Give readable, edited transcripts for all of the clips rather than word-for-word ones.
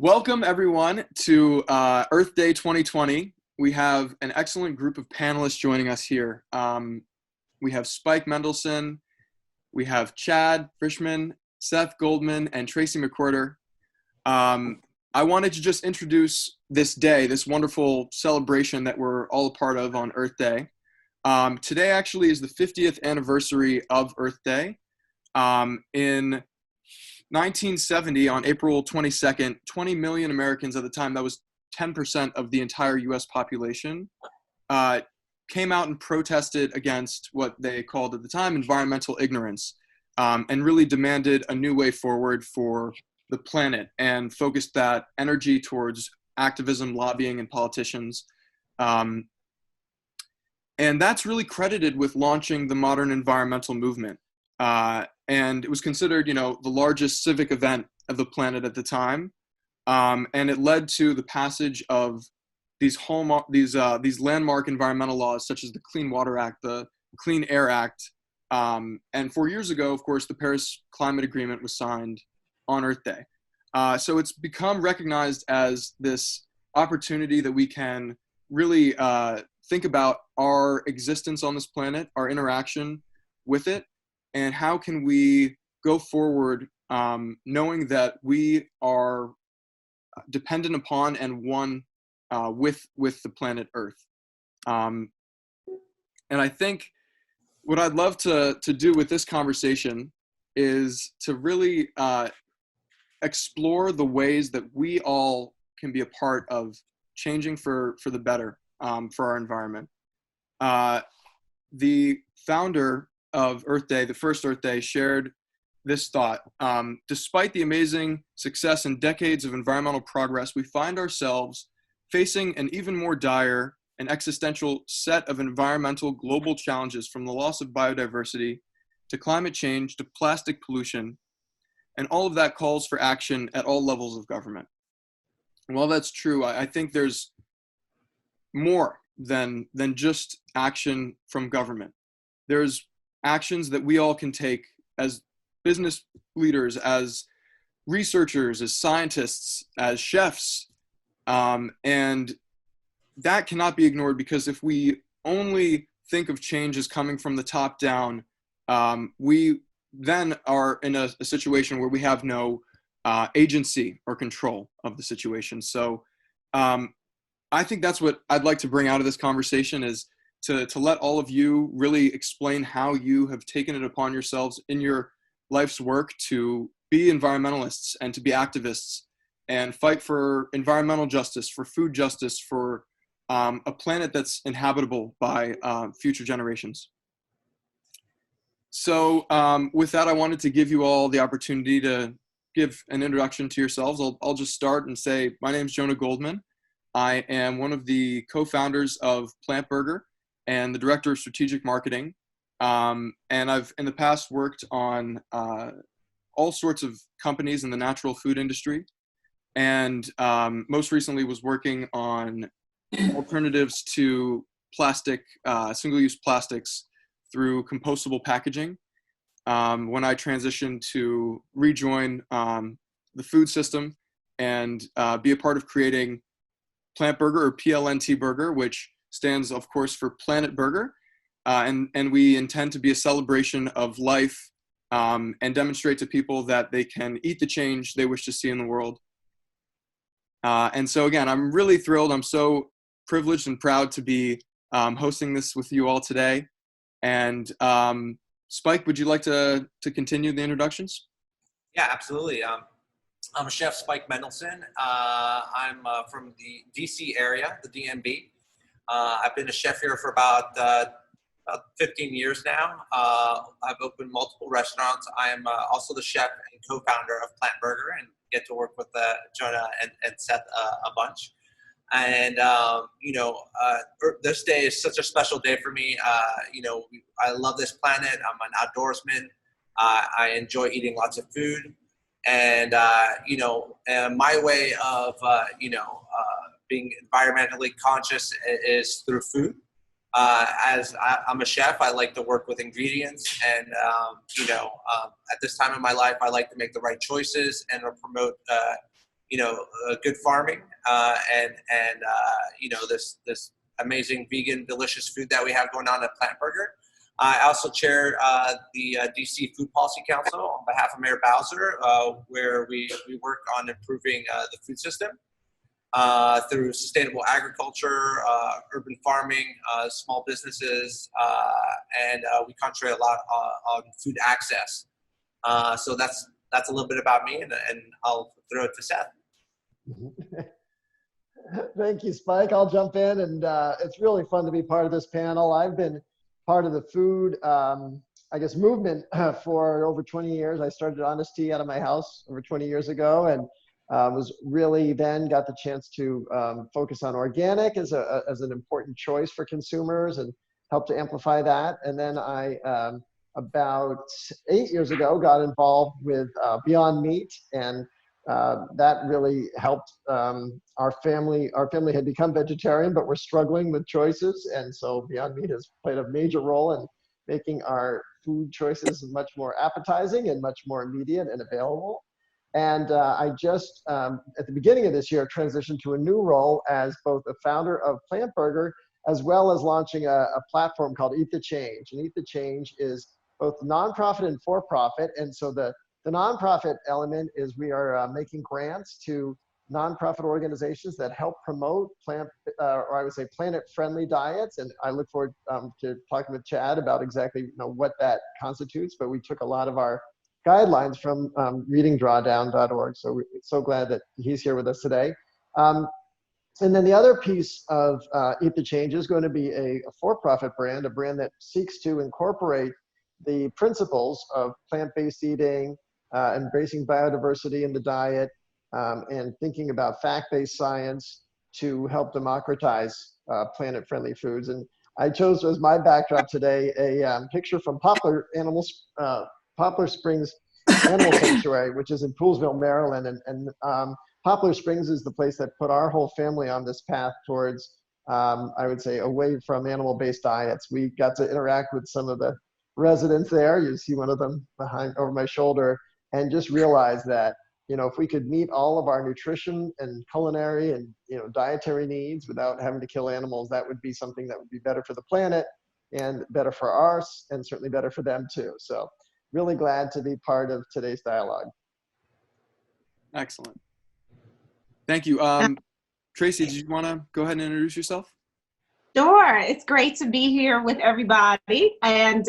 Welcome, everyone, to Earth Day 2020. We have an excellent group of panelists joining us here. We have Spike Mendelsohn, we have Chad Frischmann, Seth Goldman, and Tracye McQuirter. I wanted to just introduce this day, this wonderful celebration that we're all a part of on Earth Day. Today actually is the 50th anniversary of Earth Day. In 1970, on April 22nd, 20 million Americans at the time, that was 10% of the entire US population, came out and protested against what they called at the time environmental ignorance, and really demanded a new way forward for the planet and focused that energy towards activism, lobbying, and politicians. And that's really credited with launching the modern environmental movement. And it was considered, the largest civic event of the planet at the time. And it led to the passage of these landmark environmental laws, such as the Clean Water Act, the Clean Air Act. And 4 years ago, of course, the Paris Climate Agreement was signed on Earth Day. So it's become recognized as this opportunity that we can really think about our existence on this planet, our interaction with it, and how can we go forward knowing that we are dependent upon and one with the planet Earth. And I think what I'd love to do with this conversation is to really explore the ways that we all can be a part of changing for the better for our environment. The founder of Earth Day, the first Earth Day, shared this thought. Despite the amazing success and decades of environmental progress, we find ourselves facing an even more dire and existential set of environmental global challenges, from the loss of biodiversity to climate change to plastic pollution. And all of that calls for action at all levels of government. And while that's true, I think there's more than just action from government. There's actions that we all can take as business leaders, as researchers, as scientists, as chefs. And that cannot be ignored, because if we only think of change as coming from the top down, we then are in a situation where we have no agency or control of the situation. So I think that's what I'd like to bring out of this conversation, is to let all of you really explain how you have taken it upon yourselves in your life's work to be environmentalists and to be activists and fight for environmental justice, for food justice, for a planet that's inhabitable by future generations. So with that, I wanted to give you all the opportunity to give an introduction to yourselves. I'll just start and say, my name is Jonah Goldman. I am one of the co-founders of Plant Burger and the director of strategic marketing. And I've in the past worked on all sorts of companies in the natural food industry. And most recently was working on alternatives to plastic, single-use plastics through compostable packaging. When I transitioned to rejoin the food system and be a part of creating Plant Burger, or PLNT Burger, which stands, of course, for Planet Burger. And we intend to be a celebration of life and demonstrate to people that they can eat the change they wish to see in the world. And so, again, I'm really thrilled. I'm so privileged and proud to be hosting this with you all today. And Spike, would you like to continue the introductions? Yeah, absolutely. I'm Chef Spike Mendelsohn. I'm from the DC area, the DMV. I've been a chef here for about 15 years now. I've opened multiple restaurants. I am also the chef and co-founder of Plant Burger, and get to work with Jonah and Seth a bunch. And this day is such a special day for me. I love this planet. I'm an outdoorsman. I enjoy eating lots of food, and and my way of being environmentally conscious is through food. As I'm a chef, I like to work with ingredients, and at this time in my life, I like to make the right choices and promote good farming and this amazing vegan delicious food that we have going on at Plant Burger. I also chair the DC Food Policy Council on behalf of Mayor Bowser, where we work on improving the food system through sustainable agriculture, urban farming, small businesses, and we concentrate a lot on food access. So that's a little bit about me, and I'll throw it to Seth. Thank you, Spike. I'll jump in, and it's really fun to be part of this panel. I've been part of the food, movement for over 20 years. I started Honest Tea out of my house over 20 years ago, and was really then got the chance to focus on organic as an important choice for consumers and help to amplify that. And then I, about 8 years ago, got involved with Beyond Meat, and that really helped our family. Our family had become vegetarian, but we're struggling with choices. And so Beyond Meat has played a major role in making our food choices much more appetizing and much more immediate and available. And I just, at the beginning of this year, transitioned to a new role as both a founder of Plant Burger, as well as launching a platform called Eat the Change. And Eat the Change is both nonprofit and for-profit. And so the nonprofit element is we are making grants to nonprofit organizations that help promote planet-friendly diets. And I look forward to talking with Chad about exactly what that constitutes. But we took a lot of our guidelines from readingdrawdown.org. So we're so glad that he's here with us today. And then the other piece of Eat the Change is going to be a for-profit brand, a brand that seeks to incorporate the principles of plant-based eating, embracing biodiversity in the diet, and thinking about fact-based science to help democratize planet-friendly foods. And I chose as my backdrop today a picture from Poplar Springs Animal Sanctuary, which is in Poolesville, Maryland. And Poplar Springs is the place that put our whole family on this path towards, I would say, away from animal-based diets. We got to interact with some of the residents there. You see one of them over my shoulder, and just realize that, if we could meet all of our nutrition and culinary and, dietary needs without having to kill animals, that would be something that would be better for the planet and better for us, and certainly better for them too. So really glad to be part of today's dialogue. Excellent. Thank you. Tracye, did you want to go ahead and introduce yourself? Sure. It's great to be here with everybody. And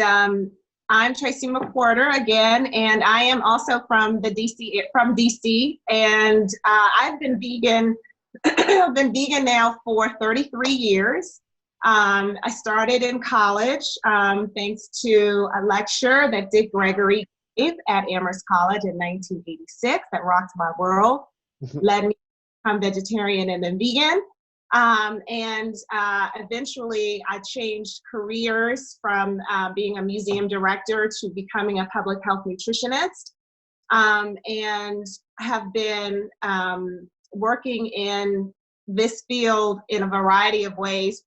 I'm Tracye McQuirter again, and I am also from DC. And I've been vegan. I've been vegan now for 33 years. I started in college thanks to a lecture that Dick Gregory gave at Amherst College in 1986 that rocked my world, led me to become vegetarian and then vegan. Eventually I changed careers from being a museum director to becoming a public health nutritionist, and have been working in this field in a variety of ways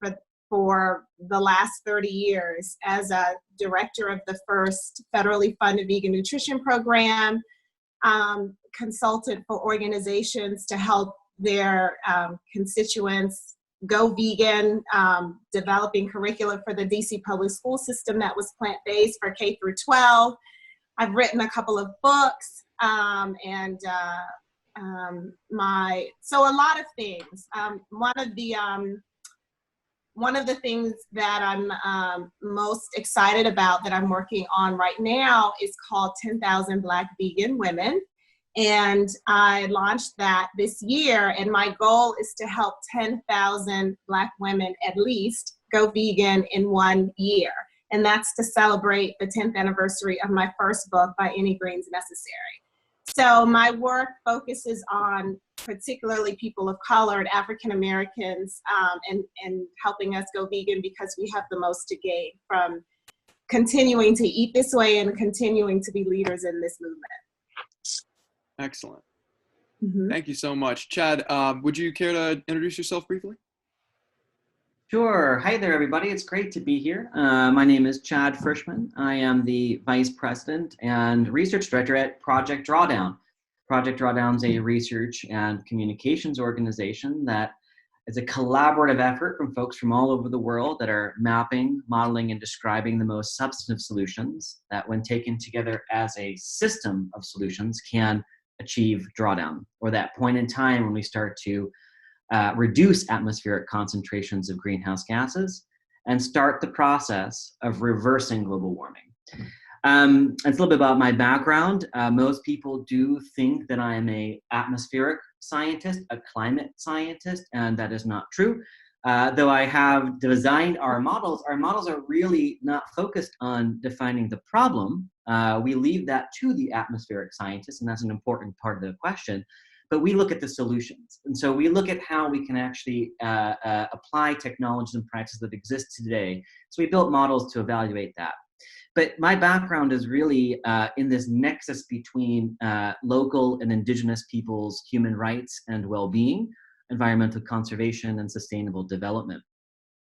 for the last 30 years as a director of the first federally funded vegan nutrition program, consultant for organizations to help their constituents go vegan, developing curricula for the DC public school system that was plant-based for K through 12. I've written a couple of books, so a lot of things. One of the things that I'm most excited about that I'm working on right now is called 10,000 Black Vegan Women. And I launched that this year, and my goal is to help 10,000 Black women at least go vegan in 1 year. And that's to celebrate the 10th anniversary of my first book, By Any Means Necessary. So my work focuses on particularly people of color and African Americans, and helping us go vegan because we have the most to gain from continuing to eat this way and continuing to be leaders in this movement. Excellent. Thank you so much. Chad, would you care to introduce yourself briefly? Sure. Hi there, everybody. It's great to be here. My name is Chad Frischmann. I am the Vice President and Research Director at Project Drawdown. Project Drawdown is a research and communications organization that is a collaborative effort from folks from all over the world that are mapping, modeling, and describing the most substantive solutions that, when taken together as a system of solutions, can achieve drawdown, or that point in time when we start to reduce atmospheric concentrations of greenhouse gases and start the process of reversing global warming. It's a little bit about my background. Most people do think that I am an atmospheric scientist, a climate scientist, and that is not true. Though I have designed our models are really not focused on defining the problem. We leave that to the atmospheric scientists, and that's an important part of the question. But we look at the solutions. And so we look at how we can actually apply technologies and practices that exist today. So we built models to evaluate that. But my background is really in this nexus between local and indigenous peoples' human rights and well-being, environmental conservation, and sustainable development.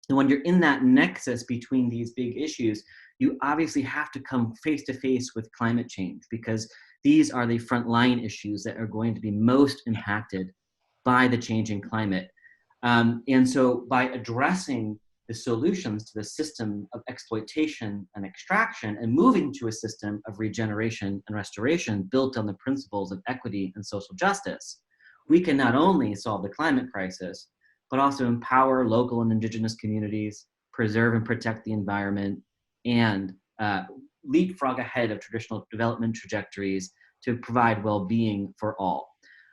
And when you're in that nexus between these big issues, you obviously have to come face to face with climate change, because these are the frontline issues that are going to be most impacted by the changing climate. And so by addressing the solutions to the system of exploitation and extraction and moving to a system of regeneration and restoration built on the principles of equity and social justice, we can not only solve the climate crisis, but also empower local and indigenous communities, preserve and protect the environment, and leapfrog ahead of traditional development trajectories to provide well-being for all.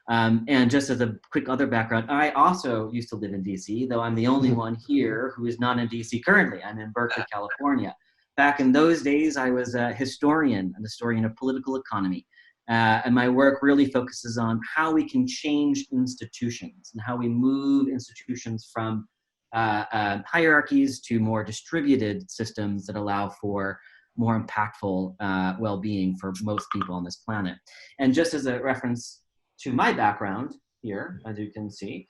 And just as a quick other background, I also used to live in DC, though I'm the only one here who is not in DC currently. I'm in Berkeley, California. Back in those days, I was a historian of political economy. And my work really focuses on how we can change institutions and how we move institutions from hierarchies to more distributed systems that allow for more impactful well-being for most people on this planet. And just as a reference to my background here, as you can see,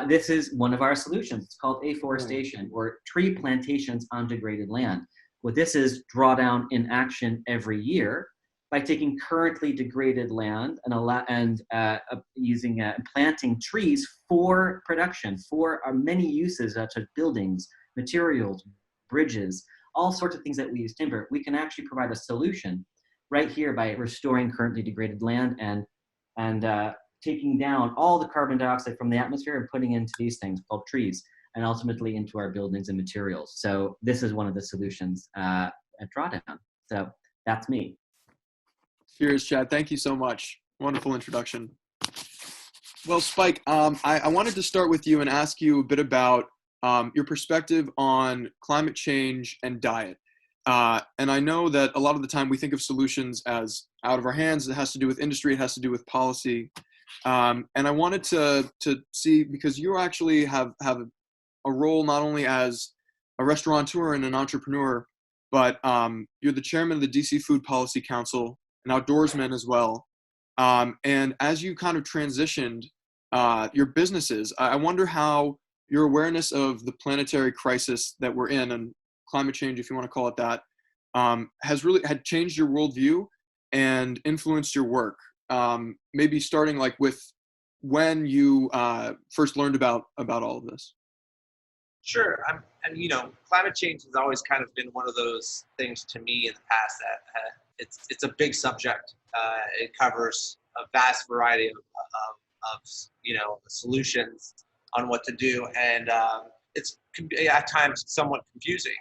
this is one of our solutions. It's called afforestation, or tree plantations on degraded land. Well, this is drawdown in action every year by taking currently degraded land and planting trees for production, for our many uses such as buildings, materials, bridges, all sorts of things that we use timber. We can actually provide a solution right here by restoring currently degraded land and taking down all the carbon dioxide from the atmosphere and putting into these things called trees, and ultimately into our buildings and materials. So this is one of the solutions at Drawdown. So that's me. Cheers, Chad. Thank you so much. Wonderful introduction. Well, Spike, I wanted to start with you and ask you a bit about your perspective on climate change and diet. And I know that a lot of the time we think of solutions as out of our hands. It has to do with industry. It has to do with policy. And I wanted to see, because you actually have a role not only as a restaurateur and an entrepreneur, but you're the chairman of the DC Food Policy Council, an outdoorsman as well. And as you kind of transitioned your businesses, I wonder how your awareness of the planetary crisis that we're in, and climate change, if you want to call it that, had changed your worldview and influenced your work. Maybe starting like with when you first learned about all of this. Sure. And you know, climate change has always kind of been one of those things to me in the past that it's a big subject. It covers a vast variety of you know, solutions on what to do, and it's at times somewhat confusing.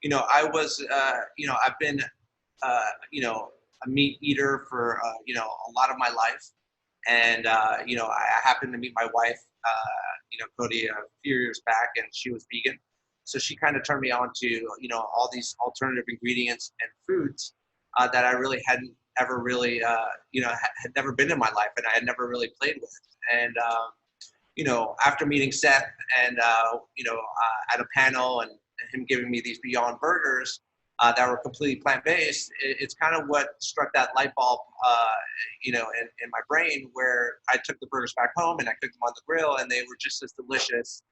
You know, I was you know, I've been you know, a meat eater for you know, a lot of my life, and you know, I happened to meet my wife you know, Cody, a few years back, and she was vegan, so she kind of turned me on to, you know, all these alternative ingredients and foods that I really hadn't ever really you know, had never been in my life, and I had never really played with. And you know, after meeting Seth and you know, at a panel, and him giving me these Beyond Burgers that were completely plant-based, it's kind of what struck that light bulb, you know, in my brain, where I took the burgers back home and I cooked them on the grill, and they were just as delicious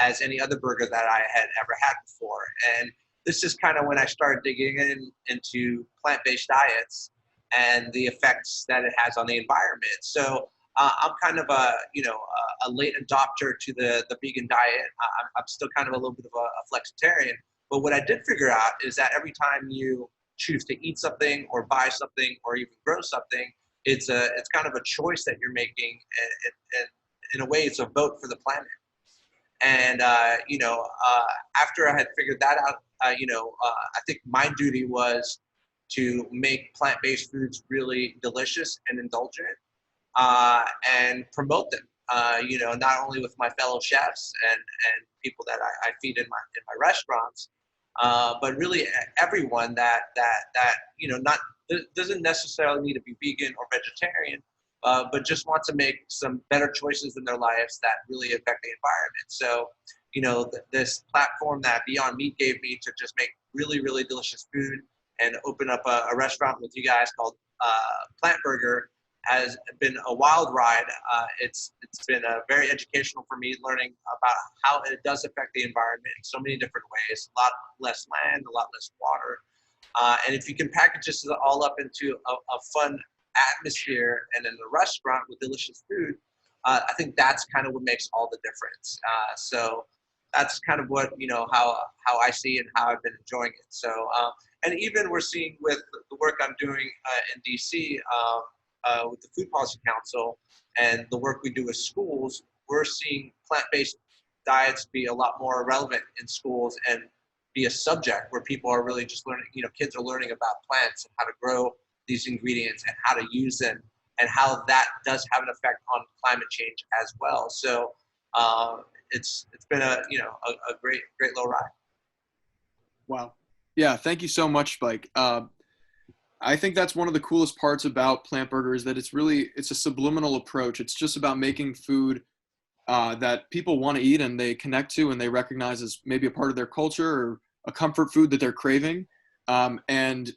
as any other burger that I had ever had before. And this is kind of when I started digging into plant-based diets, and the effects that it has on the environment. So I'm kind of a late adopter to the vegan diet. I'm still kind of a little bit of a flexitarian. But what I did figure out is that every time you choose to eat something or buy something or even grow something, it's kind of a choice that you're making, and in a way, it's a vote for the planet. And after I had figured that out, I think my duty was to make plant-based foods really delicious and indulgent, and promote them. Not only with my fellow chefs and people that I feed in my restaurants, but really everyone that not doesn't necessarily need to be vegan or vegetarian, but just want to make some better choices in their lives that really affect the environment. So, this platform that Beyond Meat gave me to just make really, really delicious food and open up a restaurant with you guys called Plant Burger has been a wild ride. It's been very educational for me, learning about how it does affect the environment in so many different ways. A lot less land, a lot less water. And if you can package this all up into a fun atmosphere and in a restaurant with delicious food, I think that's kind of what makes all the difference. So that's kind of what, how I see and how I've been enjoying it. So, and even we're seeing with the work I'm doing in DC with the Food Policy Council and the work we do with schools, we're seeing plant-based diets be a lot more relevant in schools and be a subject where people are really just learning, kids are learning about plants and how to grow these ingredients and how to use them and how that does have an effect on climate change as well. So it's been a great low ride. Wow. Yeah. Thank you so much, Spike. I think that's one of the coolest parts about Plant Burger is that it's a subliminal approach. It's just about making food that people want to eat and they connect to and they recognize as maybe a part of their culture or a comfort food that they're craving, and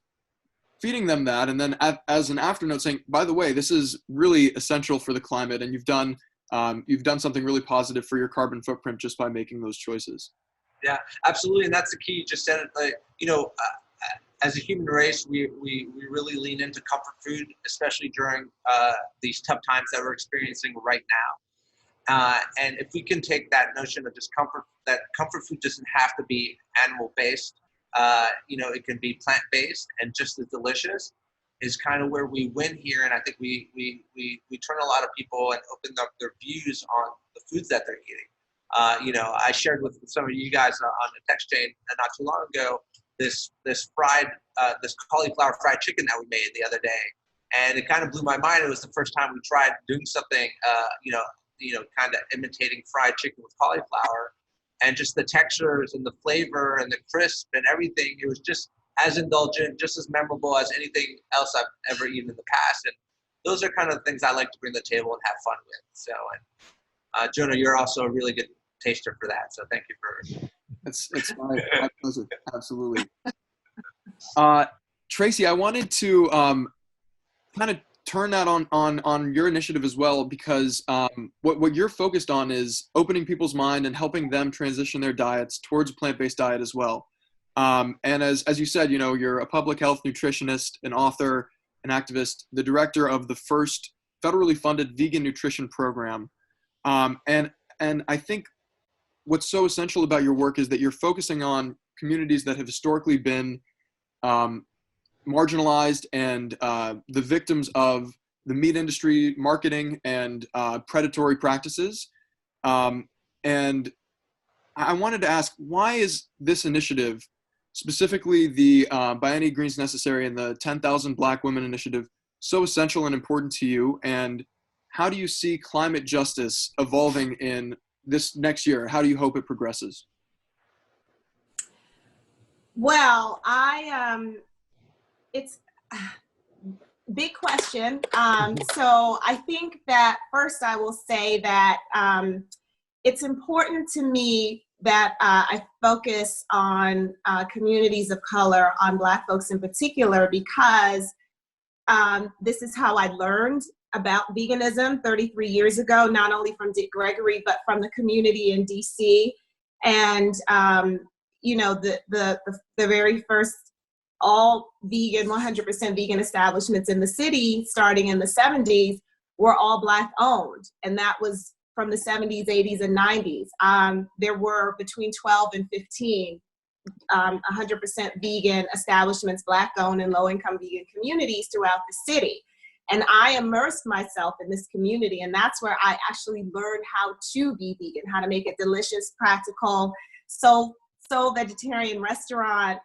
feeding them that. And then as an afternote saying, by the way, this is really essential for the climate and you've done something really positive for your carbon footprint just by making those choices. Yeah, absolutely. And that's the key. You just said it, as a human race, we really lean into comfort food, especially during these tough times that we're experiencing right now. And if we can take that notion of just comfort food doesn't have to be animal-based, it can be plant-based and just as delicious, is kind of where we win here. And I think we turn a lot of people and open up their views on the foods that they're eating. I shared with some of you guys on the text chain not too long ago, this cauliflower fried chicken that we made the other day. And it kind of blew my mind. It was the first time we tried doing something, kind of imitating fried chicken with cauliflower, and just the textures and the flavor and the crisp and everything. It was just as indulgent, just as memorable as anything else I've ever eaten in the past. And those are kind of the things I like to bring to the table and have fun with. So, and Jonah, you're also a really good taster for that. So thank you for. It's my pleasure. Absolutely. Tracye, I wanted to kind of turn that on your initiative as well, because what you're focused on is opening people's mind and helping them transition their diets towards a plant-based diet as well. And as you said, you're a public health nutritionist, an author, an activist, the director of the first federally funded vegan nutrition program. And I think what's so essential about your work is that you're focusing on communities that have historically been marginalized and the victims of the meat industry marketing and predatory practices. And I wanted to ask, why is this initiative, specifically the By Any Means Necessary and the 10,000 Black Women Initiative, so essential and important to you? And how do you see climate justice evolving in this next year? How do you hope it progresses? Well, it's a big question. So I think that first I will say that it's important to me that I focus on communities of color, on Black folks in particular, because this is how I learned about veganism 33 years ago, not only from Dick Gregory, but from the community in DC. And, the very first all vegan, 100% vegan establishments in the city, starting in the 70s, were all Black owned. And that was from the 70s, 80s, and 90s. There were between 12 and 15 100% vegan establishments, Black owned and low income vegan communities throughout the city. And I immersed myself in this community, and that's where I actually learned how to be vegan, how to make it delicious, practical. So vegetarian restaurant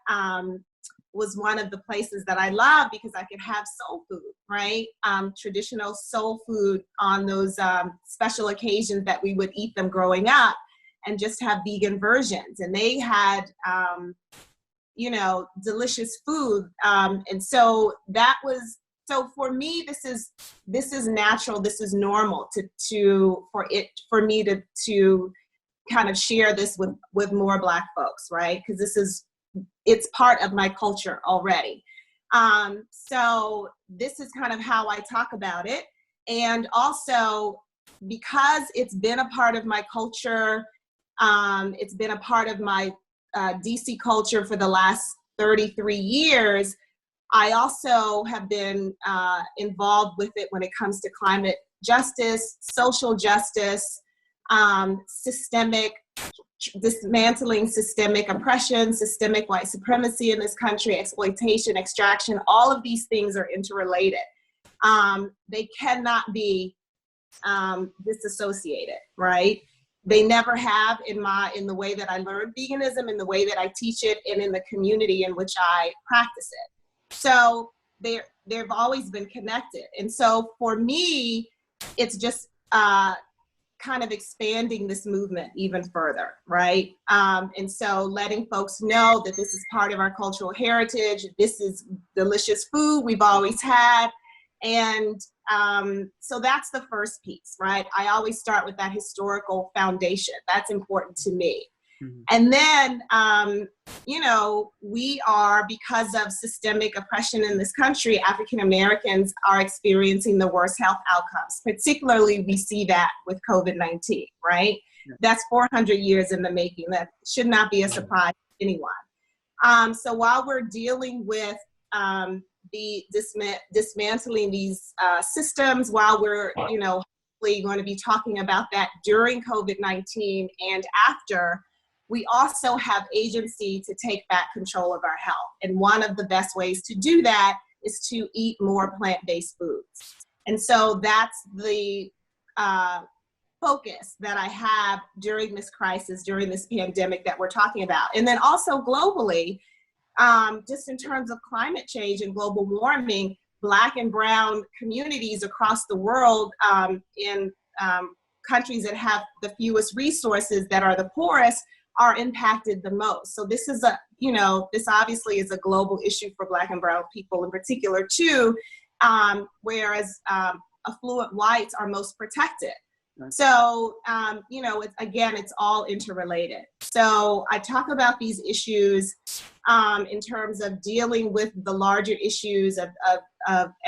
was one of the places that I love because I could have soul food, right? Traditional soul food on those special occasions that we would eat them growing up, and just have vegan versions. And they had, delicious food. And so that was, so for me, this is natural. This is normal for me to kind of share this with more Black folks, right? Because it's part of my culture already. So this is kind of how I talk about it. And also because it's been a part of my culture, it's been a part of my DC culture for the last 33 years, I also have been involved with it when it comes to climate justice, social justice, dismantling systemic oppression, systemic white supremacy in this country, exploitation, extraction. All of these things are interrelated. They cannot be disassociated, right? They never have in the way that I learned veganism, in the way that I teach it, and in the community in which I practice it. So they've always been connected. And so for me, it's just kind of expanding this movement even further, right? And so letting folks know that this is part of our cultural heritage. This is delicious food we've always had. And so that's the first piece, right? I always start with that historical foundation. That's important to me. Mm-hmm. And then, we are, because of systemic oppression in this country, African Americans are experiencing the worst health outcomes. Particularly, we see that with COVID-19, right? Yeah. That's 400 years in the making. That should not be a surprise to anyone. So while we're dealing with dismantling these systems, while we're, hopefully going to be talking about that during COVID-19 and after, we also have agency to take back control of our health. And one of the best ways to do that is to eat more plant-based foods. And so that's the focus that I have during this crisis, during this pandemic that we're talking about. And then also globally, just in terms of climate change and global warming, Black and brown communities across the world in countries that have the fewest resources, that are the poorest, are impacted the most. So this is this obviously is a global issue for Black and brown people in particular too, whereas affluent whites are most protected. Right. So, it's all interrelated. So I talk about these issues in terms of dealing with the larger issues of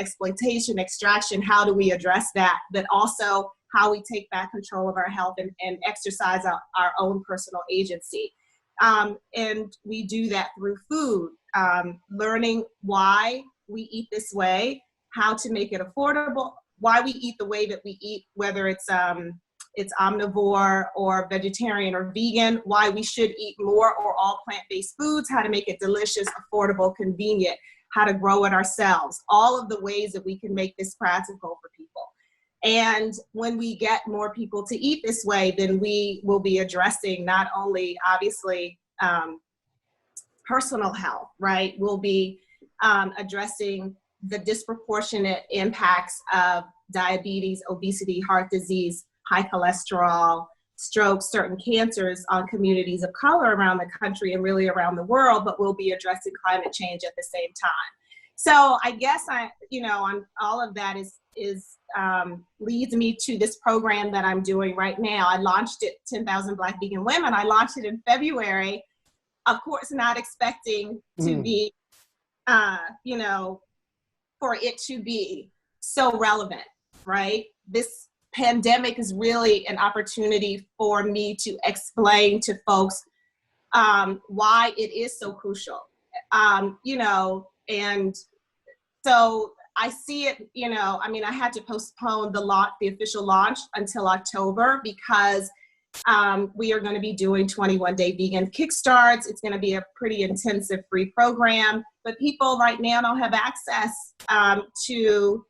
exploitation, extraction. How do we address that? But also how we take back control of our health and exercise our own personal agency. And we do that through food, learning why we eat this way, how to make it affordable, why we eat the way that we eat, whether it's omnivore or vegetarian or vegan, why we should eat more or all plant-based foods, how to make it delicious, affordable, convenient, how to grow it ourselves, all of the ways that we can make this practical for people. And when we get more people to eat this way, then we will be addressing not only, obviously, personal health, right? We'll be addressing the disproportionate impacts of diabetes, obesity, heart disease, high cholesterol, stroke, certain cancers on communities of color around the country and really around the world, but we'll be addressing climate change at the same time. So I guess on all of that leads me to this program that I'm doing right now. I launched it, 10,000 Black Vegan Women. I launched it in February, of course, not expecting to be, for it to be so relevant, right? This pandemic is really an opportunity for me to explain to folks why it is so crucial You know, and so I see it, you know, I mean, I had to postpone the official launch until October because we are going to be doing 21-day vegan kickstarts. It's going to be a pretty intensive free program, but people right now don't have access to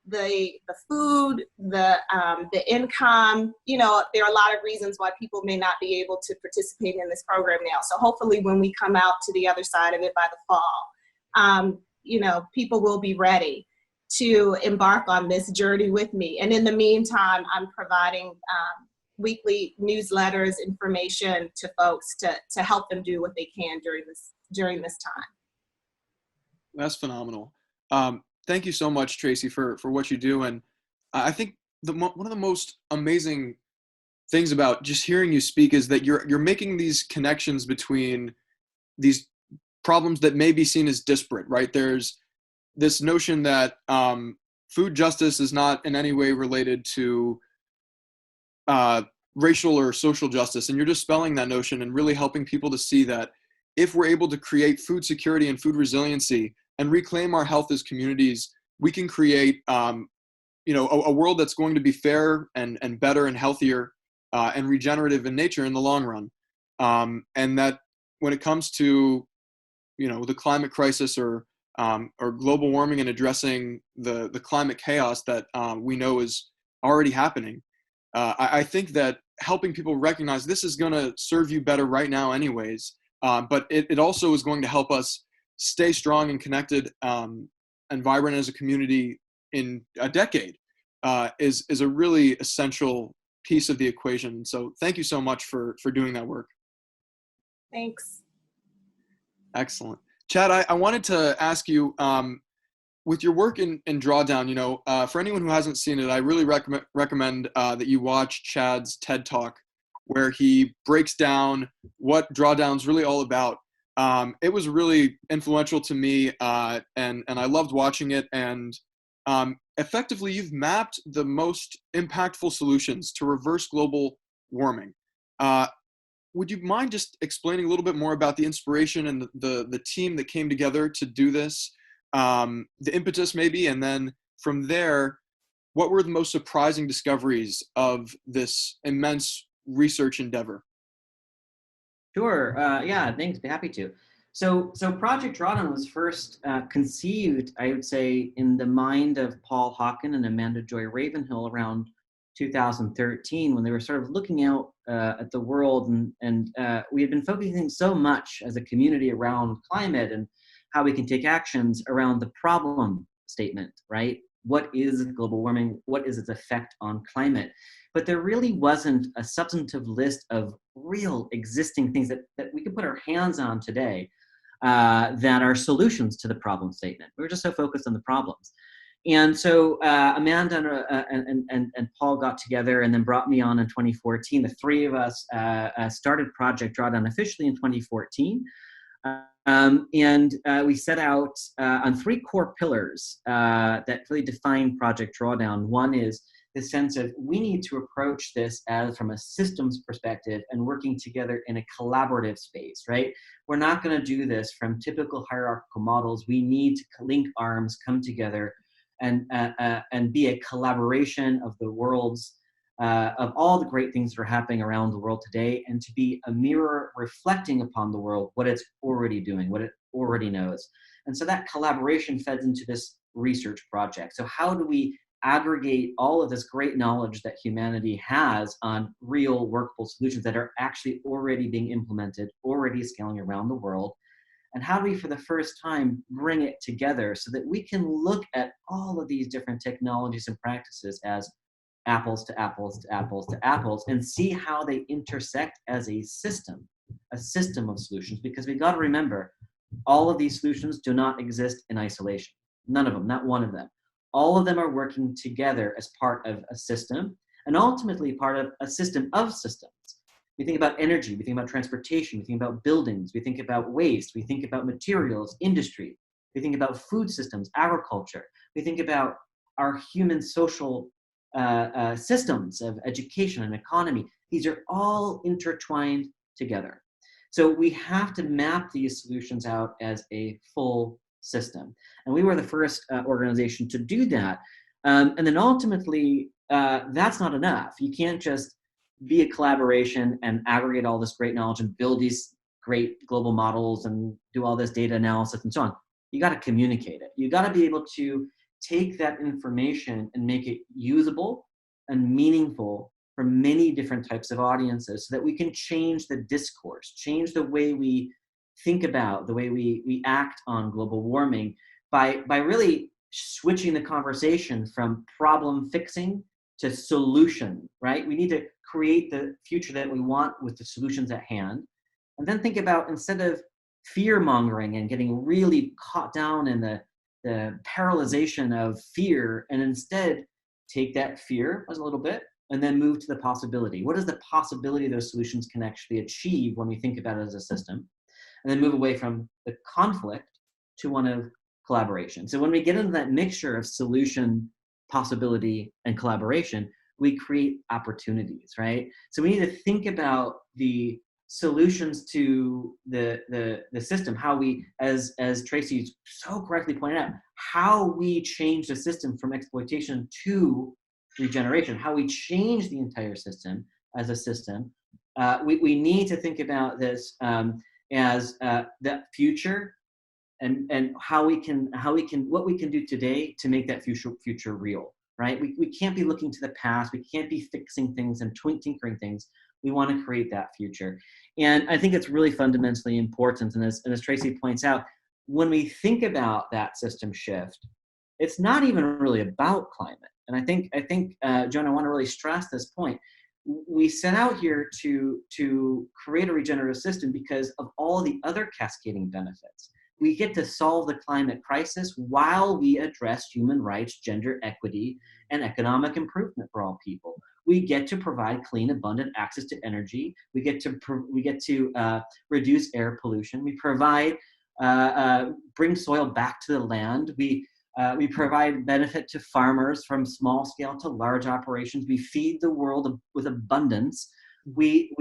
the food, the income. You know, there are a lot of reasons why people may not be able to participate in this program now. So hopefully when we come out to the other side of it by the fall, you know, people will be ready to embark on this journey with me. And in the meantime, I'm providing weekly newsletters, information to folks to help them do what they can during this time. That's phenomenal. Thank you so much, Tracye, for what you do. And I think one of the most amazing things about just hearing you speak is that you're making these connections between these problems that may be seen as disparate, right? There's this notion that food justice is not in any way related to racial or social justice. And you're dispelling that notion and really helping people to see that if we're able to create food security and food resiliency and reclaim our health as communities, we can create you know, a world that's going to be fair and better and healthier and regenerative in nature in the long run. And that when it comes to, you know, the climate crisis or global warming and addressing the climate chaos that we know is already happening, I think that helping people recognize this is going to serve you better right now anyways, but it also is going to help us stay strong and connected and vibrant as a community in a decade is a really essential piece of the equation. So thank you so much for doing that work. Thanks. Excellent. Chad, I wanted to ask you, with your work in Drawdown, you know, for anyone who hasn't seen it, I really recommend that you watch Chad's TED Talk, where he breaks down what Drawdown's really all about. It was really influential to me, and I loved watching it. And effectively, you've mapped the most impactful solutions to reverse global warming. Would you mind just explaining a little bit more about the inspiration and the team that came together to do this, the impetus maybe, and then from there, what were the most surprising discoveries of this immense research endeavor? Sure. Yeah, thanks. Be happy to. So Project Drawdown was first conceived, I would say, in the mind of Paul Hawken and Amanda Joy Ravenhill around 2013, when they were sort of looking out at the world, and we had been focusing so much as a community around climate and how we can take actions around the problem statement, right? What is global warming? What is its effect on climate? But there really wasn't a substantive list of real existing things that we could put our hands on today that are solutions to the problem statement. We were just so focused on the problems. And so Amanda and Paul got together and then brought me on in 2014. The three of us started Project Drawdown officially in 2014. And we set out on three core pillars that really define Project Drawdown. One is the sense of we need to approach this as from a systems perspective and working together in a collaborative space, right? We're not going to do this from typical hierarchical models. We need to link arms, come together, and be a collaboration of the world's of all the great things that are happening around the world today, and to be a mirror reflecting upon the world, what it's already doing, what it already knows. And so that collaboration fed into this research project. So how do we aggregate all of this great knowledge that humanity has on real workable solutions that are actually already being implemented, already scaling around the world? And how do we, for the first time, bring it together so that we can look at all of these different technologies and practices as apples to apples to apples to apples, and see how they intersect as a system of solutions? Because we got to remember, all of these solutions do not exist in isolation. None of them, not one of them. All of them are working together as part of a system, and ultimately part of a system of systems. We think about energy, we think about transportation, we think about buildings, we think about waste, we think about materials, industry, we think about food systems, agriculture, we think about our human social systems of education and economy. These are all intertwined together. So we have to map these solutions out as a full system. And we were the first organization to do that. And then ultimately, that's not enough. You can't just be a collaboration and aggregate all this great knowledge and build these great global models and do all this data analysis and so on. You got to communicate it. You got to be able to take that information and make it usable and meaningful for many different types of audiences so that we can change the discourse, change the way we think about, the way we act on global warming by really switching the conversation from problem fixing to solution, right? We need to create the future that we want with the solutions at hand. And then think about, instead of fear mongering and getting really caught down in the paralyzation of fear, and instead take that fear as a little bit and then move to the possibility. What is the possibility those solutions can actually achieve when we think about it as a system? And then move away from the conflict to one of collaboration. So when we get into that mixture of solution, possibility, and collaboration, we create opportunities, right? So we need to think about the solutions to the system, how we, as Tracye so correctly pointed out, how we change the system from exploitation to regeneration, how we change the entire system as a system. We need to think about this as the future, and how we can what we can do today to make that future real, right? We can't be looking to the past. We can't be fixing things and tinkering things. We want to create that future. And I think it's really fundamentally important. And as Tracye points out, when we think about that system shift, it's not even really about climate. And I think, Joan, I want to really stress this point. We set out here to create a regenerative system because of all the other cascading benefits. We get to solve the climate crisis while we address human rights, gender equity, and economic improvement for all people. We get to provide clean, abundant access to energy. We get to reduce air pollution. We provide bring soil back to the land. We provide benefit to farmers from small scale to large operations. We feed the world with abundance. We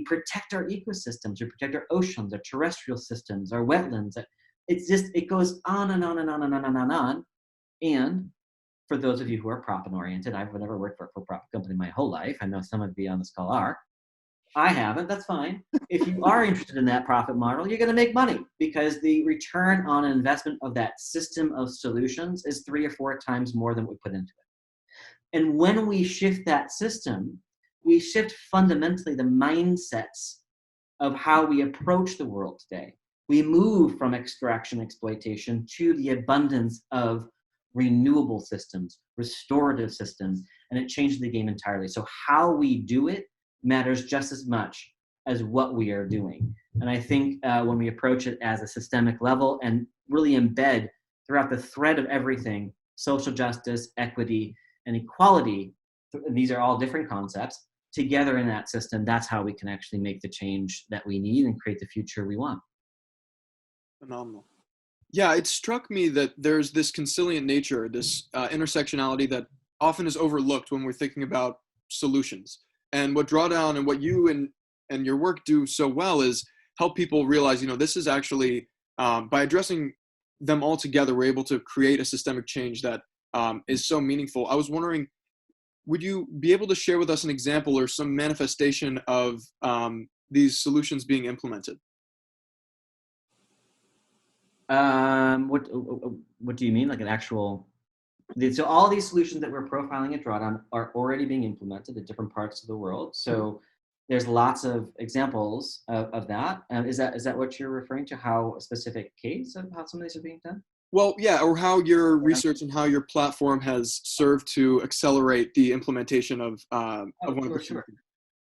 protect our ecosystems. We protect our oceans, our terrestrial systems, our wetlands. It goes on and on and on and on and on and on. And for those of you who are profit oriented, I've never worked for a for-profit company my whole life. I know some of you on this call are. I haven't. That's fine. If you are interested in that profit model, you're going to make money because the return on investment of that system of solutions is 3 or 4 times more than we put into it. And when we shift that system, we shift fundamentally the mindsets of how we approach the world today. We move from extraction exploitation to the abundance of renewable systems, restorative systems, and it changes the game entirely. So how we do it matters just as much as what we are doing. And I think when we approach it as a systemic level and really embed throughout the thread of everything, social justice, equity, and equality, these are all different concepts, together in that system, that's how we can actually make the change that we need and create the future we want. Phenomenal. Yeah, it struck me that there's this consilient nature, this intersectionality that often is overlooked when we're thinking about solutions. And what Drawdown and what you and your work do so well is help people realize, this is actually, by addressing them all together, we're able to create a systemic change that is so meaningful. I was wondering, would you be able to share with us an example or some manifestation of these solutions being implemented? What do you mean? Like an actual? So all these solutions that we're profiling at Drawdown are already being implemented at different parts of the world. So there's lots of examples of that. Is that what you're referring to? How a specific case of how some of these are being done? Well, yeah, or how your research and how your platform has served to accelerate the implementation of one of the. Sure.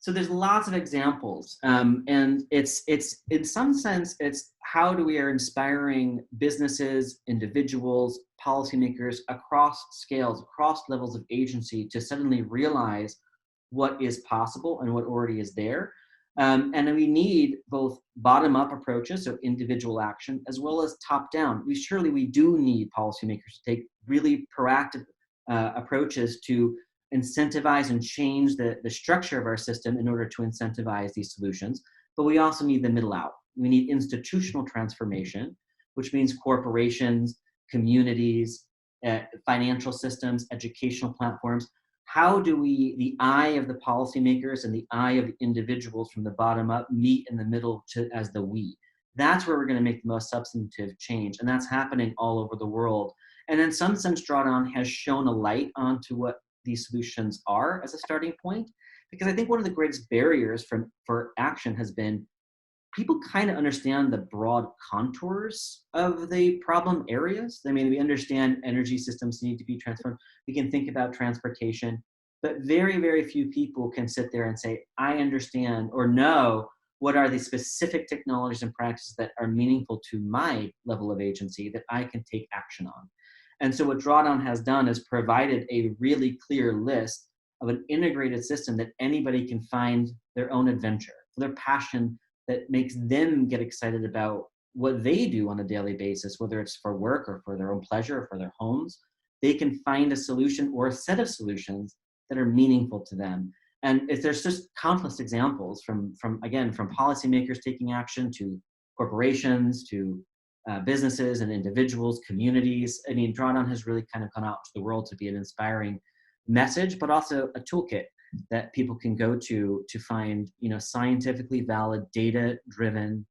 So there's lots of examples, and it's in some sense it's how we are inspiring businesses, individuals, policymakers across scales, across levels of agency to suddenly realize what is possible and what already is there. And we need both bottom-up approaches, so individual action, as well as top-down. We do need policymakers to take really proactive approaches to incentivize and change the structure of our system in order to incentivize these solutions. but we also need the middle out. We need institutional transformation, which means corporations, communities, financial systems, educational platforms. How do we, the eye of the policymakers and the eye of the individuals from the bottom up, meet in the middle as the we? That's where we're going to make the most substantive change. And that's happening all over the world. And in some sense, Drawdown has shown a light onto what these solutions are as a starting point. Because I think one of the greatest barriers for action has been people kind of understand the broad contours of the problem areas. I mean, we understand energy systems need to be transformed. We can think about transportation, but very, very few people can sit there and say, I understand or know what are the specific technologies and practices that are meaningful to my level of agency that I can take action on. And so what Drawdown has done is provided a really clear list of an integrated system that anybody can find their own adventure, their passion that makes them get excited about what they do on a daily basis, whether it's for work or for their own pleasure or for their homes. They can find a solution or a set of solutions that are meaningful to them. And there's just countless examples from policymakers taking action to corporations, to businesses and individuals, communities. I mean, Drawdown has really kind of gone out to the world to be an inspiring message, but also a toolkit that people can go to find, scientifically valid, data-driven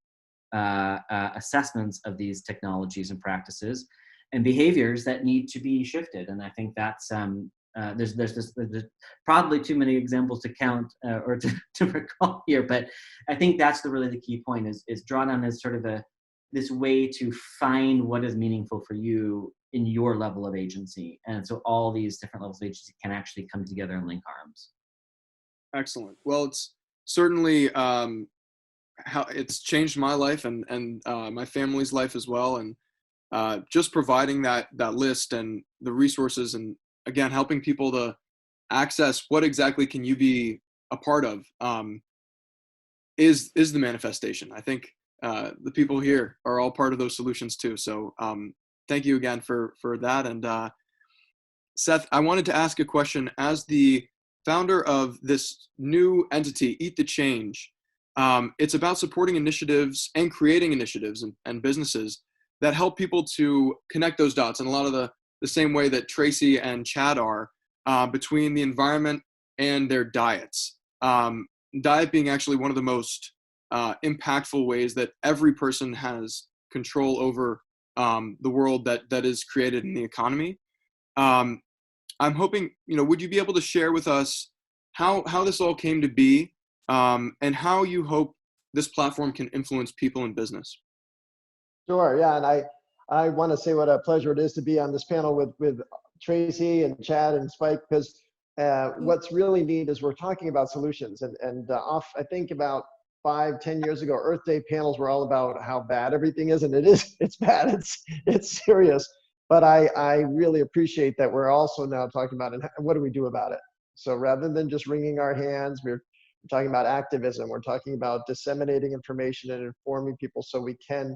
assessments of these technologies and practices and behaviors that need to be shifted. And I think that's there's probably too many examples to count or to recall here, but I think that's really the key point is Drawdown is sort of this way to find what is meaningful for you in your level of agency. And so all these different levels of agency can actually come together and link arms. Excellent. Well, it's certainly how it's changed my life and my family's life as well. And just providing that list and the resources, and again, helping people to access what exactly can you be a part of is the manifestation. I think the people here are all part of those solutions too. So thank you again for that. And Seth, I wanted to ask a question. As the founder of this new entity, Eat the Change, it's about supporting initiatives and creating initiatives and businesses that help people to connect those dots in a lot of the same way that Tracye and Chad are between the environment and their diets. Diet being actually one of the most impactful ways that every person has control over the world that is created in the economy. I'm hoping, would you be able to share with us how this all came to be and how you hope this platform can influence people in business? Sure, yeah, and I want to say what a pleasure it is to be on this panel with Tracye and Chad and Spike, because what's really neat is we're talking about solutions. And I think about 5-10 years ago, Earth Day panels were all about how bad everything is, and it's bad, it's serious. But I really appreciate that we're also now talking about what do we do about it. So rather than just wringing our hands, we're talking about activism. We're talking about disseminating information and informing people so we can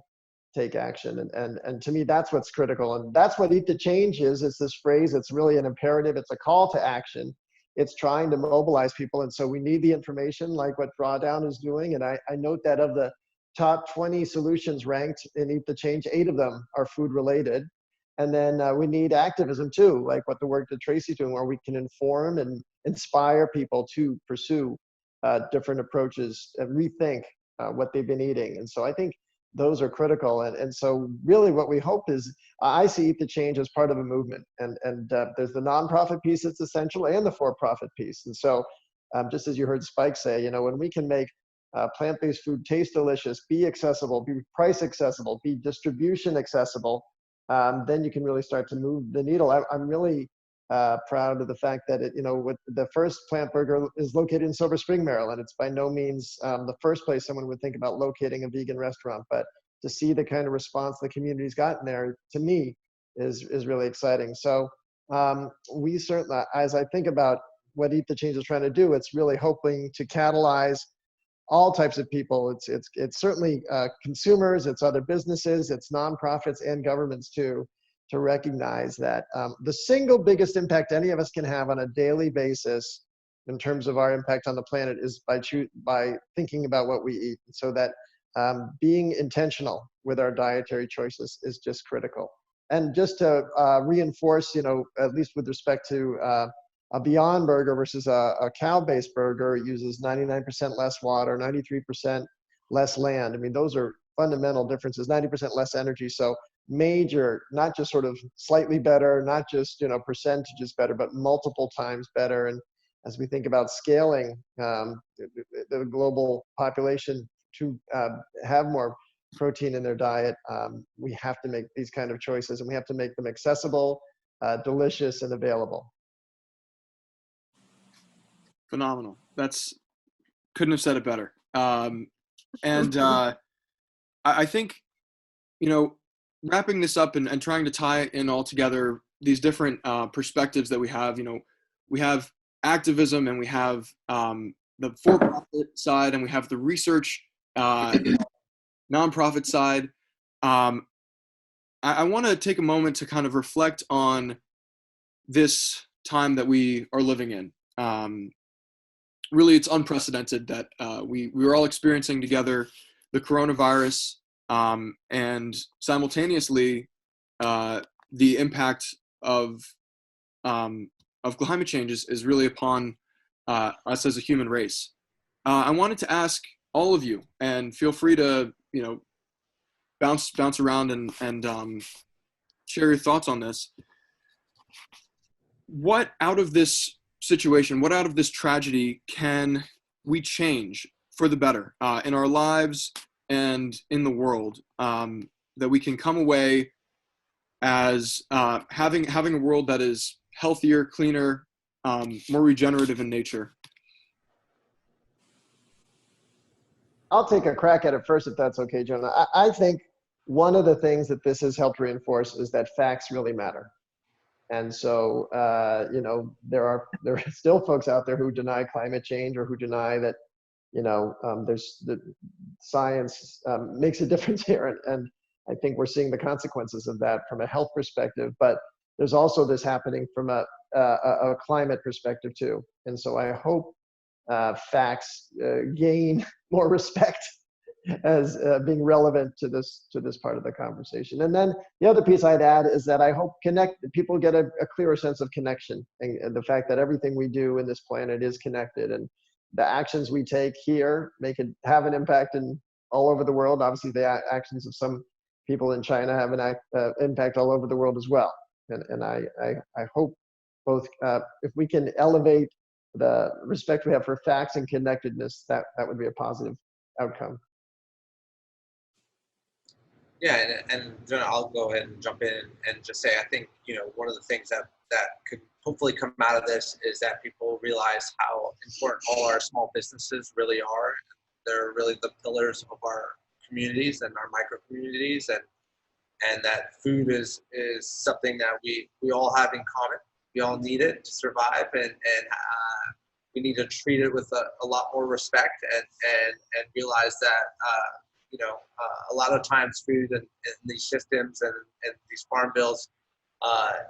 take action. And to me, that's what's critical. And that's what Eat the Change is. It's this phrase. It's really an imperative. It's a call to action. It's trying to mobilize people. And so we need the information like what Drawdown is doing. And I note that of the top 20 solutions ranked in Eat the Change, 8 of them are food related. And then we need activism too, like what the work that Tracye's doing, where we can inform and inspire people to pursue different approaches and rethink what they've been eating. And so I think those are critical. And so really what we hope is, I see Eat the Change as part of a movement. And there's the nonprofit piece that's essential and the for-profit piece. And so just as you heard Spike say, when we can make plant-based food taste delicious, be accessible, be price accessible, be distribution accessible, then you can really start to move the needle. I'm really proud of the fact that with the first plant burger is located in Silver Spring, Maryland. It's by no means the first place someone would think about locating a vegan restaurant, but to see the kind of response the community's gotten there, to me, is really exciting. So we certainly, as I think about what Eat the Change is trying to do, it's really hoping to catalyze all types of people. It's certainly consumers, it's other businesses, it's nonprofits and governments too, to recognize that the single biggest impact any of us can have on a daily basis in terms of our impact on the planet is by thinking about what we eat, so that being intentional with our dietary choices is just critical. And just to reinforce, at least with respect to a Beyond Burger versus a cow-based burger, uses 99% less water, 93% less land. I mean, those are fundamental differences, 90% less energy. So major, not just sort of slightly better, not just, percentages better, but multiple times better. And as we think about scaling the global population to have more protein in their diet, we have to make these kind of choices, and we have to make them accessible, delicious, and available. Phenomenal. Couldn't have said it better. I think, wrapping this up and trying to tie in all together these different perspectives that we have, we have activism, and we have the for-profit side, and we have the research nonprofit side. I want to take a moment to kind of reflect on this time that we are living in. Really, it's unprecedented that we're all experiencing together the coronavirus, and simultaneously the impact of climate change is really upon us as a human race. I wanted to ask all of you, and feel free to bounce around and share your thoughts on this. What out of this situation, what out of this tragedy can we change for the better in our lives and in the world, that we can come away as having a world that is healthier, cleaner, more regenerative in nature? I'll take a crack at it first, if that's okay, Jonah. I think one of the things that this has helped reinforce is that facts really matter. And so, there are still folks out there who deny climate change, or who deny that, there's the science makes a difference here. And I think we're seeing the consequences of that from a health perspective, but there's also this happening from a climate perspective too. And so I hope facts gain more respect as being relevant to this part of the conversation. And then the other piece I'd add is that I hope people get a clearer sense of connection, and the fact that everything we do in this planet is connected, and the actions we take here have an impact all over the world. Obviously, the actions of some people in China have an impact all over the world as well. And I hope both, if we can elevate the respect we have for facts and connectedness, that would be a positive outcome. Yeah, and Jonah, I'll go ahead and jump in and just say, I think, one of the things that could hopefully come out of this is that people realize how important all our small businesses really are. They're really the pillars of our communities and our micro communities, and that food is something that we all have in common. We all need it to survive, and we need to treat it with a lot more respect, and realize that a lot of times food in these systems and these farm bills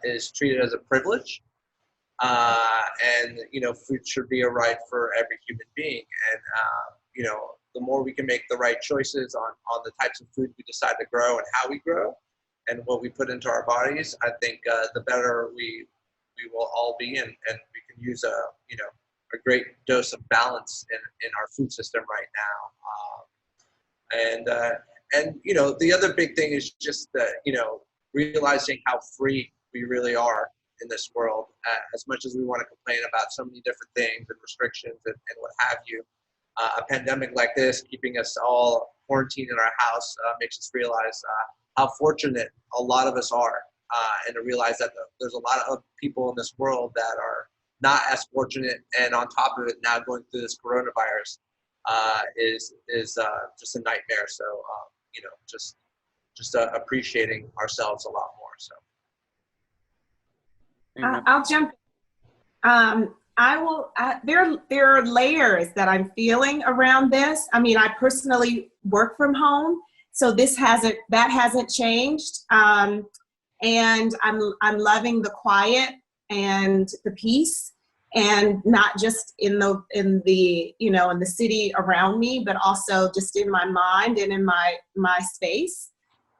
is treated as a privilege, and food should be a right for every human being. And the more we can make the right choices on the types of food we decide to grow and how we grow and what we put into our bodies, I think the better we will all be, and we can use a great dose of balance in our food system right now. And the other big thing is just that, realizing how free we really are in this world. As much as we want to complain about so many different things and restrictions and what have you, a pandemic like this, keeping us all quarantined in our house, makes us realize how fortunate a lot of us are, and to realize that there's a lot of people in this world that are not as fortunate, and on top of it now going through this coronavirus is just a nightmare. So just appreciating ourselves a lot more. So I'll jump. There are layers that I'm feeling around this. I mean, I personally work from home, so that hasn't changed. And I'm loving the quiet and the peace. and not just in the you know, in the city around me, but also just in my mind and in my space.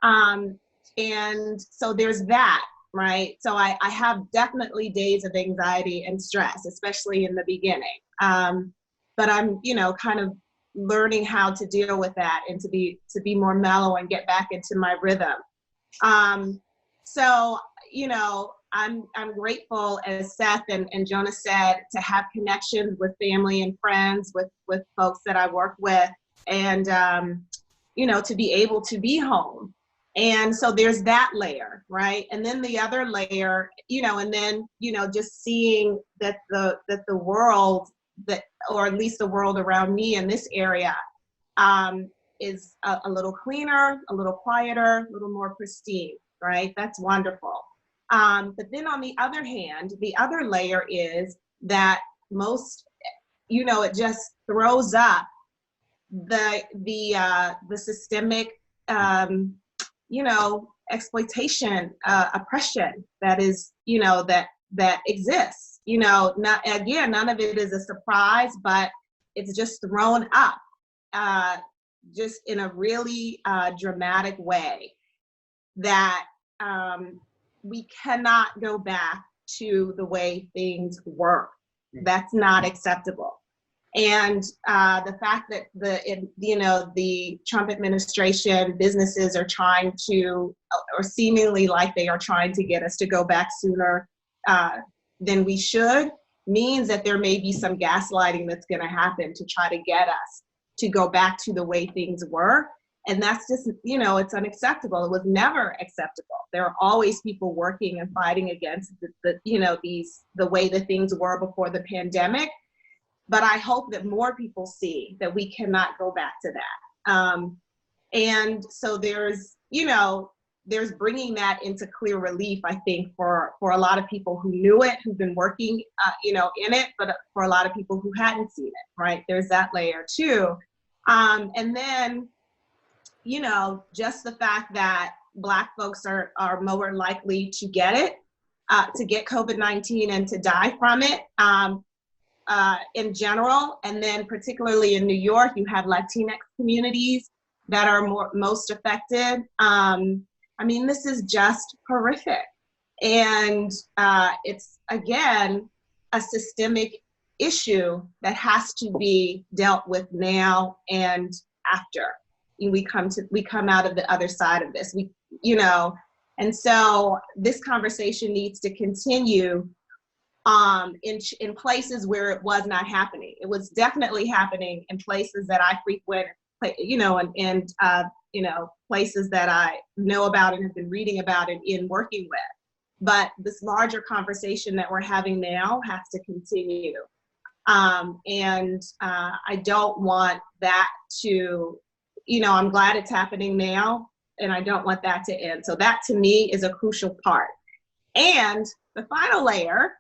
And so there's that, right? So I have definitely days of anxiety and stress, especially in the beginning. But I'm, you know, kind of learning how to deal with that and to be more mellow and get back into my rhythm. So, you know, I'm grateful, as Seth and Jonah said, to have connections with family and friends, with folks that I work with, and, you know, to be able to be home. And so there's that layer, right? And then the other layer, you know, and then, you know, just seeing that the world, that, or at least the world around me in this area, is a little cleaner, a little quieter, a little more pristine, right? That's wonderful. But then on the other hand, the other layer is that most, you know, it just throws up the systemic, you know, exploitation, oppression that is, you know, that exists. You know, not, again, none of it is a surprise, but it's just thrown up, just in a really dramatic way that we cannot go back to the way things were. That's not acceptable. And the fact that the Trump administration, businesses are trying to, or seemingly like they are trying to get us to go back sooner than we should, means that there may be some gaslighting that's going to happen to try to get us to go back to the way things were. And that's just, you know, it's unacceptable. It was never acceptable. There are always people working and fighting against the way that things were before the pandemic. But I hope that more people see that we cannot go back to that. And so there's bringing that into clear relief, I think, for a lot of people who knew it, who've been working, in it, but for a lot of people who hadn't seen it, right? There's that layer too. And then, you know, just the fact that Black folks are more likely to get it, to get COVID-19 and to die from it. In general, and then particularly in New York, you have Latinx communities that are most affected. I mean, this is just horrific. And it's, again, a systemic issue that has to be dealt with now and after we come out of the other side of this. And so this conversation needs to continue in places where it was not happening. It was definitely happening in places that I frequent, and places that I know about and have been reading about and in working with. But this larger conversation that we're having now has to continue. And I don't want that to, I'm glad it's happening now, and I don't want that to end. So that to me is a crucial part. And the final layer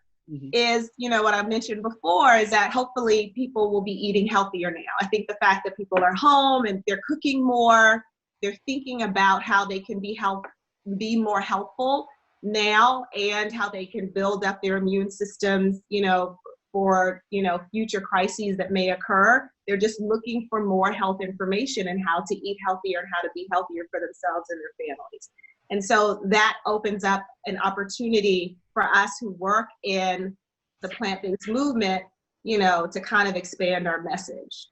is, what I mentioned before, is that hopefully people will be eating healthier now. I think the fact that people are home and they're cooking more, they're thinking about how they can be more helpful now, and how they can build up their immune systems, for, future crises that may occur. They're just looking for more health information and how to eat healthier and how to be healthier for themselves and their families. And so that opens up an opportunity for us who work in the plant-based movement, to kind of expand our message.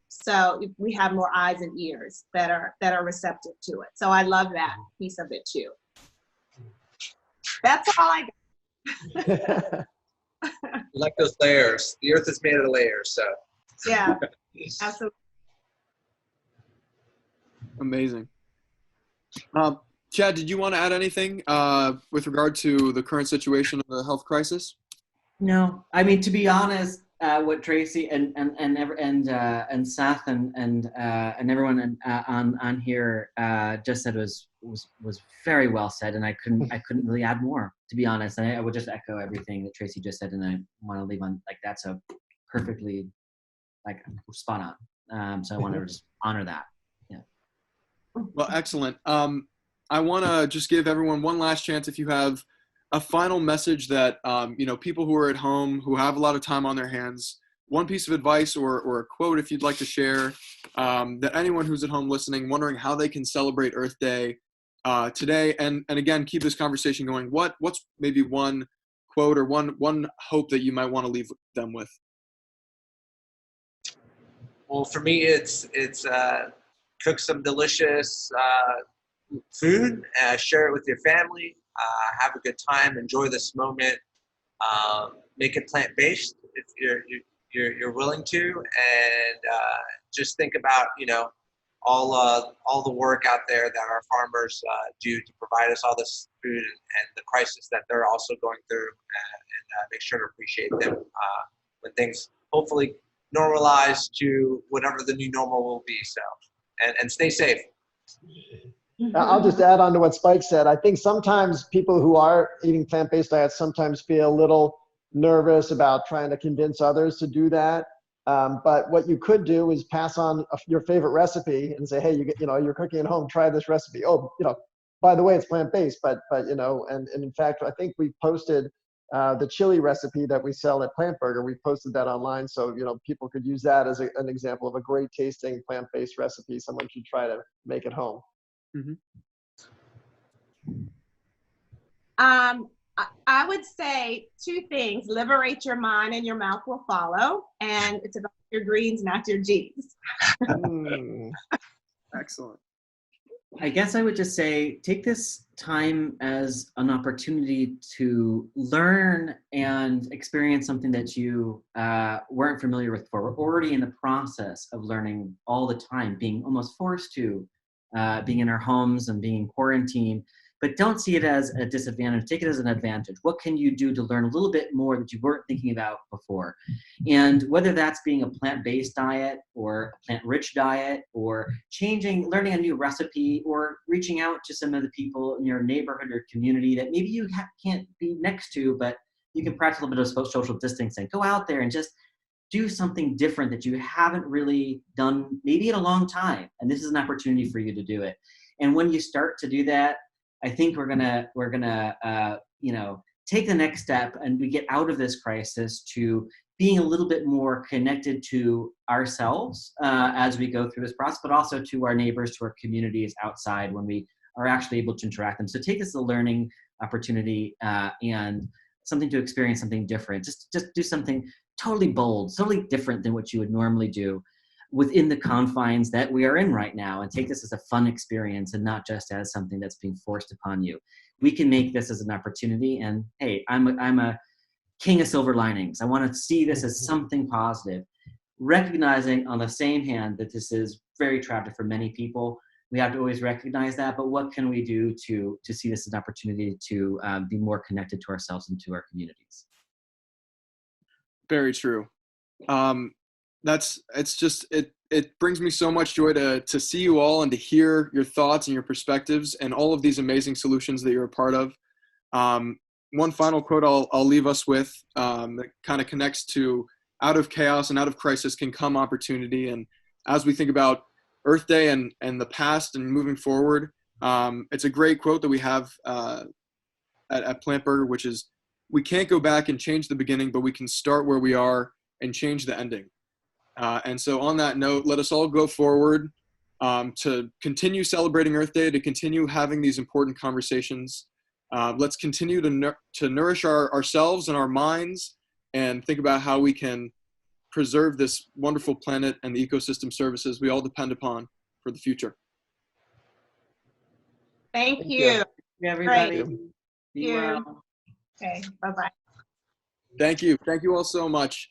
So we have more eyes and ears that are receptive to it. So I love that piece of it too. That's all I got. I like those layers. The earth is made of layers, so. Yeah, absolutely. Amazing. Chad, did you want to add anything with regard to the current situation of the health crisis? No, I mean, to be honest, what Tracye and Seth and everyone on here just said was very well said, and I couldn't really add more, to be honest. And I would just echo everything that Tracye just said, and I want to leave on that's a perfectly spot on. So I want to just honor that. Yeah. Well, excellent. I want to just give everyone one last chance. If you have a final message that, people who are at home, who have a lot of time on their hands, one piece of advice or a quote, if you'd like to share, that anyone who's at home listening, wondering how they can celebrate Earth Day today, and again, keep this conversation going. What's maybe one quote or one hope that you might want to leave them with? Well, for me, it's cook some delicious food, share it with your family, have a good time, enjoy this moment, make it plant-based if you're willing to, and just think about all the work out there that our farmers do to provide us all this food, and the crisis that they're also going through, and make sure to appreciate them when things hopefully normalize to whatever the new normal will be. So, and stay safe. I'll just add on to what Spike said. I think sometimes people who are eating plant-based diets sometimes feel a little nervous about trying to convince others to do that. But what you could do is pass on your favorite recipe and say, hey, you're cooking at home, try this recipe. Oh, by the way, it's plant-based, but and in fact, I think we posted the chili recipe that we sell at Plant Burger. We posted that online, so people could use that as an example of a great tasting plant-based recipe someone should try to make at home. Mm-hmm. I would say two things: liberate your mind and your mouth will follow. And it's about your greens, not your G's. Excellent. I guess I would just say, take this time as an opportunity to learn and experience something that you weren't familiar with before. We're already in the process of learning all the time, being almost forced to, being in our homes and being in quarantine. But don't see it as a disadvantage. Take it as an advantage. What can you do to learn a little bit more that you weren't thinking about before? And whether that's being a plant-based diet or a plant-rich diet, or learning a new recipe, or reaching out to some of the people in your neighborhood or community that maybe you can't be next to, but you can practice a little bit of social distancing. Go out there and just do something different that you haven't really done maybe in a long time. And this is an opportunity for you to do it. And when you start to do that, I think we're gonna take the next step, and we get out of this crisis to being a little bit more connected to ourselves as we go through this process, but also to our neighbors, to our communities outside when we are actually able to interact them. So take this as a learning opportunity and something to experience something different. Just do something totally bold, totally different than what you would normally do within the confines that we are in right now, and take this as a fun experience and not just as something that's being forced upon you. We can make this as an opportunity, and hey, I'm a king of silver linings. I want to see this as something positive, recognizing on the same hand that this is very tragic for many people. We have to always recognize that, but what can we do to see this as an opportunity to be more connected to ourselves and to our communities? Very true. It brings me so much joy to see you all and to hear your thoughts and your perspectives and all of these amazing solutions that you're a part of. One final quote I'll leave us with that kind of connects to out of chaos and out of crisis can come opportunity. And as we think about Earth Day and the past and moving forward, it's a great quote that we have at Plant Burger, which is, we can't go back and change the beginning, but we can start where we are and change the ending. And so on that note, let us all go forward to continue celebrating Earth Day, to continue having these important conversations. Let's continue to nourish ourselves and our minds, and think about how we can preserve this wonderful planet and the ecosystem services we all depend upon for the future. Thank you. Everybody. Be well. Okay, bye-bye. Thank you. Thank you all so much.